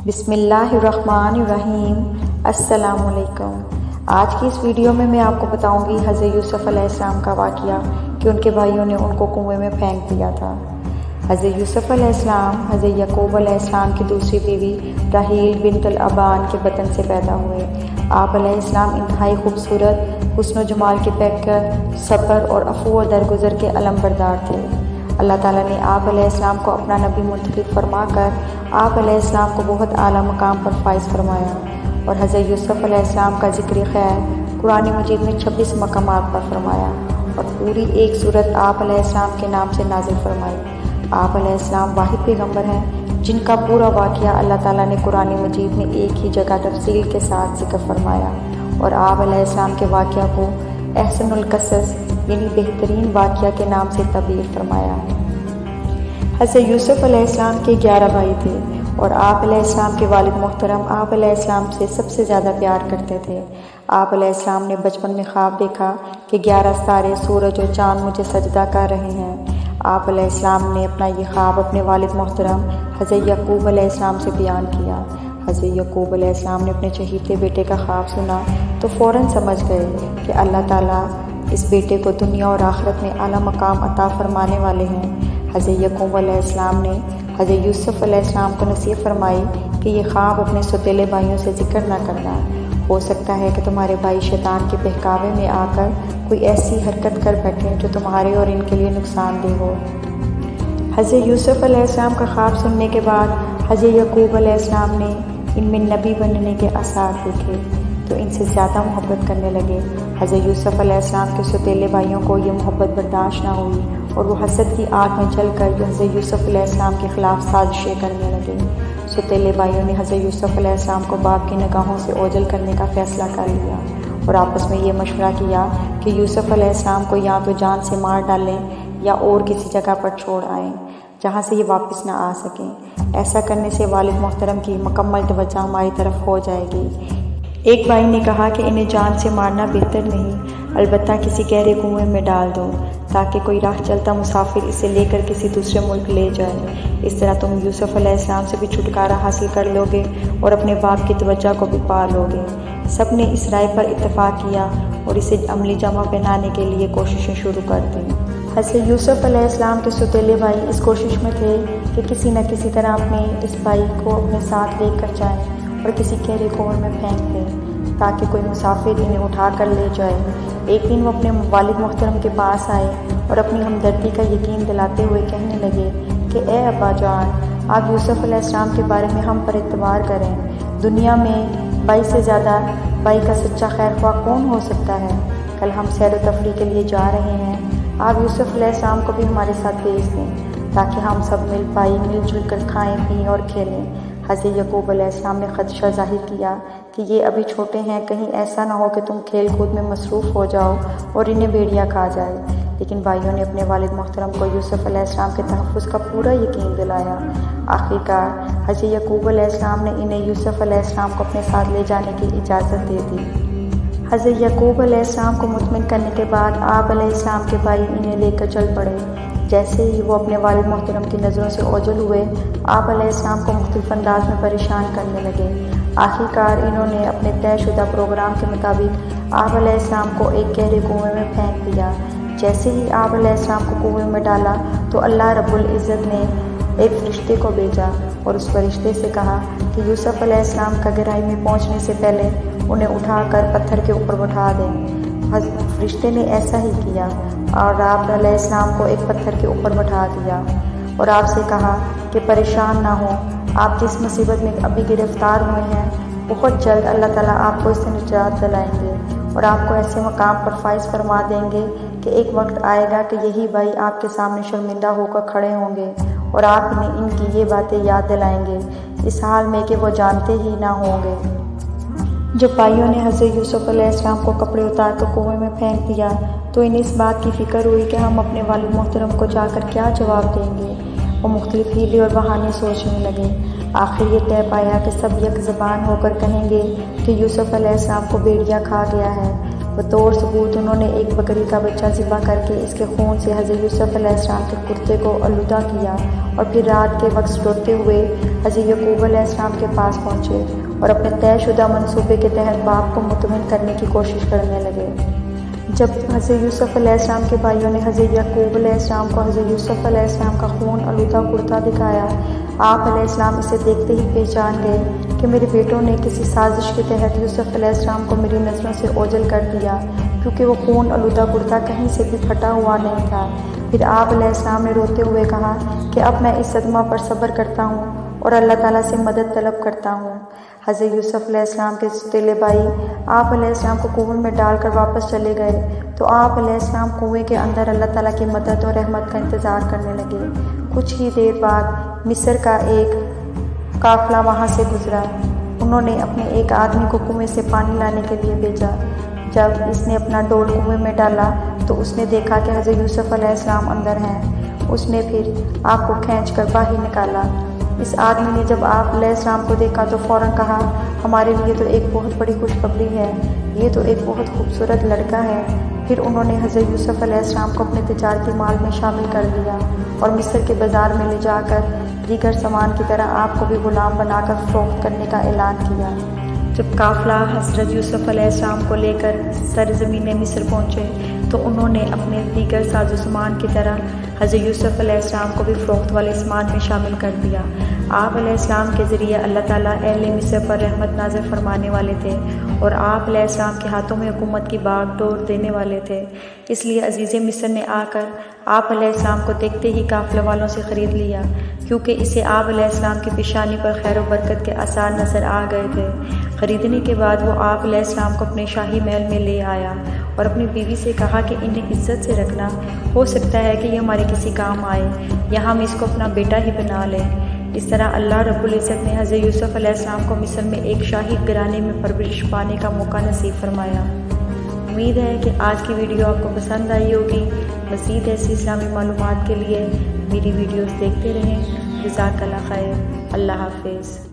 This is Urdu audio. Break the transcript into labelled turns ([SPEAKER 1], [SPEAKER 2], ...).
[SPEAKER 1] بسم اللہ الرحمن الرحیم۔ السلام علیکم۔ آج کی اس ویڈیو میں آپ کو بتاؤں گی حضرت یوسف علیہ السلام کا واقعہ کہ ان کے بھائیوں نے ان کو کنویں میں پھینک دیا تھا۔ حضرت یوسف علیہ السلام حضرت یعقوب علیہ السلام کی دوسری بیوی راحیل بنت الابان کے بطن سے پیدا ہوئے۔ آپ علیہ السلام انتہائی خوبصورت، حسن و جمال کے پیکر، صبر اور عفو و درگزر کے علمبردار تھے۔ اللہ تعالیٰ نے آپ علیہ السلام کو اپنا نبی منتخب فرما کر آپ علیہ السلام کو بہت اعلیٰ مقام پر فائز فرمایا، اور حضرت یوسف علیہ السلام کا ذکر خیر قرآن مجید میں 26 مقامات پر فرمایا، اور پوری ایک سورت آپ علیہ السلام کے نام سے نازل فرمائی۔ آپ علیہ السلام واحد پیغمبر ہیں جن کا پورا واقعہ اللہ تعالیٰ نے قرآن مجید میں ایک ہی جگہ تفصیل کے ساتھ ذکر فرمایا، اور آپ علیہ السلام کے واقعہ کو احسن القصص یعنی بہترین واقعہ کے نام سے تعبیر فرمایا۔ حضرت یوسف علیہ السلام کے 11 بھائی تھے، اور آپ علیہ السلام کے والد محترم آپ علیہ السلام سے سب سے زیادہ پیار کرتے تھے۔ آپ علیہ السلام نے بچپن میں خواب دیکھا کہ 11 ستارے، سورج اور چاند مجھے سجدہ کر رہے ہیں۔ آپ علیہ السلام نے اپنا یہ خواب اپنے والد محترم حضرت یعقوب علیہ السلام سے بیان کیا۔ حضرت یعقوب علیہ السلام نے اپنے چہیتے بیٹے کا خواب سنا تو فوراً سمجھ گئے کہ اللہ تعالیٰ اس بیٹے کو دنیا اور آخرت میں اعلیٰ مقام عطا فرمانے والے ہیں۔ حضرت یعقوب علیہ السلام نے حضرت یوسف علیہ السلام کو نصیحت فرمائی کہ یہ خواب اپنے سوتیلے بھائیوں سے ذکر نہ کرنا، ہو سکتا ہے کہ تمہارے بھائی شیطان کے بہکاوے میں آ کر کوئی ایسی حرکت کر بیٹھیں جو تمہارے اور ان کے لیے نقصان دہ ہو۔ حضرت یوسف علیہ السلام کا خواب سننے کے بعد حضرت یعقوب علیہ السلام نے ان میں نبی بننے کے آثار دیکھے تو ان سے زیادہ محبت کرنے لگے۔ حضرت یوسف علیہ السلام کے سوتیلے بھائیوں کو یہ محبت برداشت نہ ہوئی، اور وہ حسد کی آگ میں جل کر حضرت یوسف علیہ السلام کے خلاف سازشیں کرنے لگے۔ سوتیلے بھائیوں نے حضرت یوسف علیہ السلام کو باپ کی نگاہوں سے اوجھل کرنے کا فیصلہ کر لیا، اور آپس میں یہ مشورہ کیا کہ یوسف علیہ السلام کو یا تو جان سے مار ڈالیں یا اور کسی جگہ پر چھوڑ آئیں جہاں سے یہ واپس نہ آ سکیں۔ ایسا کرنے سے والد محترم کی مکمل توجہ ہماری طرف ہو جائے گی۔ ایک بھائی نے کہا کہ انہیں جان سے مارنا بہتر نہیں، البتہ کسی گہرے کنویں میں ڈال دو تاکہ کوئی راہ چلتا مسافر اسے لے کر کسی دوسرے ملک لے جائے۔ اس طرح تم یوسف علیہ السلام سے بھی چھٹکارا حاصل کر لو گے اور اپنے باپ کی توجہ کو بھی پا لو گے۔ سب نے اس رائے پر اتفاق کیا اور اسے عملی جامہ پہنانے کے لیے کوششیں شروع کر دیں۔ حضرت یوسف علیہ السلام کے سوتیلے بھائی اس کوشش میں تھے کہ کسی نہ کسی طرح اپنے اس بھائی کو اپنے ساتھ لے کر جائیں اور کسی گہرے کنویں میں پھینک دیں تاکہ کوئی مسافر انہیں اٹھا کر لے جائے۔ ایک دن وہ اپنے والد محترم کے پاس آئے اور اپنی ہمدردی کا یقین دلاتے ہوئے کہنے لگے کہ اے ابا جان، آپ یوسف علیہ السلام کے بارے میں ہم پر اعتبار کریں۔ دنیا میں بھائی سے زیادہ بھائی کا سچا خیر خواہ کون ہو سکتا ہے؟ کل ہم سیر و تفریح کے لیے جا رہے ہیں، آپ یوسف علیہ السلام کو بھی ہمارے ساتھ بھیج دیں تاکہ ہم سب مل جل کر کھائیں پئیں اور کھیلیں۔ حضرت یعقوب علیہ السلام نے خدشہ ظاہر کیا کہ یہ ابھی چھوٹے ہیں، کہیں ایسا نہ ہو کہ تم کھیل کود میں مصروف ہو جاؤ اور انہیں بھیڑیا کھا جائے۔ لیکن بھائیوں نے اپنے والد محترم کو یوسف علیہ السلام کے تحفظ کا پورا یقین دلایا۔ آخرکار حضرت یعقوب علیہ السلام نے انہیں یوسف علیہ السلام کو اپنے ساتھ لے جانے کی اجازت دے دی۔ حضرت یعقوب علیہ السلام کو مطمئن کرنے کے بعد آپ علیہ السلام کے بھائی انہیں لے کر چل پڑے۔ جیسے ہی وہ اپنے والد محترم کی نظروں سے اوجھل ہوئے، آپ علیہ السلام کو مختلف انداز میں پریشان کرنے لگے۔ آخرکار انہوں نے اپنے طے شدہ پروگرام کے مطابق آپ علیہ السلام کو ایک گہرے کنویں میں پھینک دیا۔ جیسے ہی آپ علیہ السلام کو کنویں میں ڈالا تو اللہ رب العزت نے ایک فرشتے کو بھیجا اور اس فرشتے سے کہا کہ یوسف علیہ السلام کا گہرائی میں پہنچنے سے پہلے انہیں اٹھا کر پتھر کے اوپر بٹھا دیں۔ فرشتے نے ایسا ہی کیا اور آپ علیہ السلام کو ایک پتھر کے اوپر بٹھا دیا اور آپ سے کہا کہ پریشان نہ ہوں، آپ جس مصیبت میں ابھی گرفتار ہوئے ہیں بہت جلد اللہ تعالیٰ آپ کو اس سے نجات دلائیں گے اور آپ کو ایسے مقام پر فائز فرما دیں گے کہ ایک وقت آئے گا کہ یہی بھائی آپ کے سامنے شرمندہ ہو کر کھڑے ہوں گے اور آپ انہیں ان کی یہ باتیں یاد دلائیں گے اس حال میں کہ وہ جانتے ہی نہ ہوں گے۔ جب بھائیوں نے حضرت یوسف علیہ السلام کو کپڑے اتار کر کنویں میں پھینک دیا تو انہیں اس بات کی فکر ہوئی کہ ہم اپنے والد محترم کو جا کر کیا جواب دیں گے۔ وہ مختلف ہیلے اور بہانے سوچنے لگے۔ آخر یہ طے پایا کہ سب یک زبان ہو کر کہیں گے کہ یوسف علیہ السلام کو بھیڑیا کھا گیا ہے۔ بطور ثبوت انہوں نے ایک بکری کا بچہ ذبح کر کے اس کے خون سے حضرت یوسف علیہ السلام کے کرتے کو آلودہ کیا اور پھر رات کے وقت روتے ہوئے حضرت یعقوب علیہ السلام کے پاس پہنچے اور اپنے طے شدہ منصوبے کے تحت باپ کو مطمئن کرنے کی کوشش کرنے لگے۔ جب حضرت یوسف علیہ السلام کے بھائیوں نے حضرت یعقوب علیہ السلام کو حضرت یوسف علیہ السلام کا خون آلودہ کرتا دکھایا، آپ علیہ السلام اسے دیکھتے ہی پہچان گئے کہ میرے بیٹوں نے کسی سازش کے تحت یوسف علیہ السلام کو میری نظروں سے اوجھل کر دیا، کیونکہ وہ خون آلودہ کرتا کہیں سے بھی پھٹا ہوا نہیں تھا۔ پھر آپ علیہ السلام نے روتے ہوئے کہا کہ اب میں اس صدمہ پر صبر کرتا ہوں اور اللہ تعالیٰ سے مدد طلب کرتا ہوں۔ حضرت یوسف علیہ السلام کے سوتیلے بھائی آپ علیہ السلام کو کنویں میں ڈال کر واپس چلے گئے تو آپ علیہ السلام کنویں کے اندر اللہ تعالیٰ کی مدد اور رحمت کا انتظار کرنے لگے۔ کچھ ہی دیر بعد مصر کا ایک قافلہ وہاں سے گزرا۔ انہوں نے اپنے ایک آدمی کو کنویں سے پانی لانے کے لیے بھیجا۔ جب اس نے اپنا ڈول کنویں میں ڈالا تو اس نے دیکھا کہ حضرت یوسف علیہ السلام اندر ہیں۔ اس نے پھر آپ کو کھینچ کر باہر نکالا۔ اس آدمی نے جب آپ علیہ السلام کو دیکھا تو فوراً کہا، ہمارے لیے تو ایک بہت بڑی خوشخبری ہے، یہ تو ایک بہت خوبصورت لڑکا ہے۔ پھر انہوں نے حضرت یوسف علیہ السلام کو اپنے تجارتی مال میں شامل کر لیا اور مصر کے بازار میں لے جا کر دیگر سامان کی طرح آپ کو بھی غلام بنا کر فروخت کرنے کا اعلان کیا۔ جب قافلہ حضرت یوسف علیہ السلام کو لے کر سرزمین مصر پہنچے تو انہوں نے اپنے دیگر ساز و سامان کی طرح حضرت یوسف علیہ السلام کو بھی فروخت والے سامان میں شامل کر دیا۔ آپ علیہ السلام کے ذریعے اللہ تعالیٰ اہل مصر پر رحمت نازل فرمانے والے تھے اور آپ علیہ السلام کے ہاتھوں میں حکومت کی باغ ڈور دینے والے تھے، اس لیے عزیز مصر نے آ کر آپ علیہ السلام کو دیکھتے ہی قافلے والوں سے خرید لیا، کیونکہ اسے آپ علیہ السلام کی پیشانی پر خیر و برکت کے آثار نظر آ گئے تھے۔ خریدنے کے بعد وہ آپ علیہ السلام کو اپنے شاہی محل میں لے آیا اور اپنی بیوی سے کہا کہ انہیں عزت سے رکھنا، ہو سکتا ہے کہ یہ ہمارے کسی کام آئے یا ہم اس کو اپنا بیٹا ہی بنا لیں۔ اس طرح اللہ رب العزت نے حضرت یوسف علیہ السلام کو مصر میں ایک شاہی گھرانے میں پرورش پانے کا موقع نصیب فرمایا۔ امید ہے کہ آج کی ویڈیو آپ کو پسند آئی ہوگی۔ مزید ایسی اسلامی معلومات کے لیے میری ویڈیوز دیکھتے رہیں۔ جزاک اللہ خیر۔ اللہ حافظ۔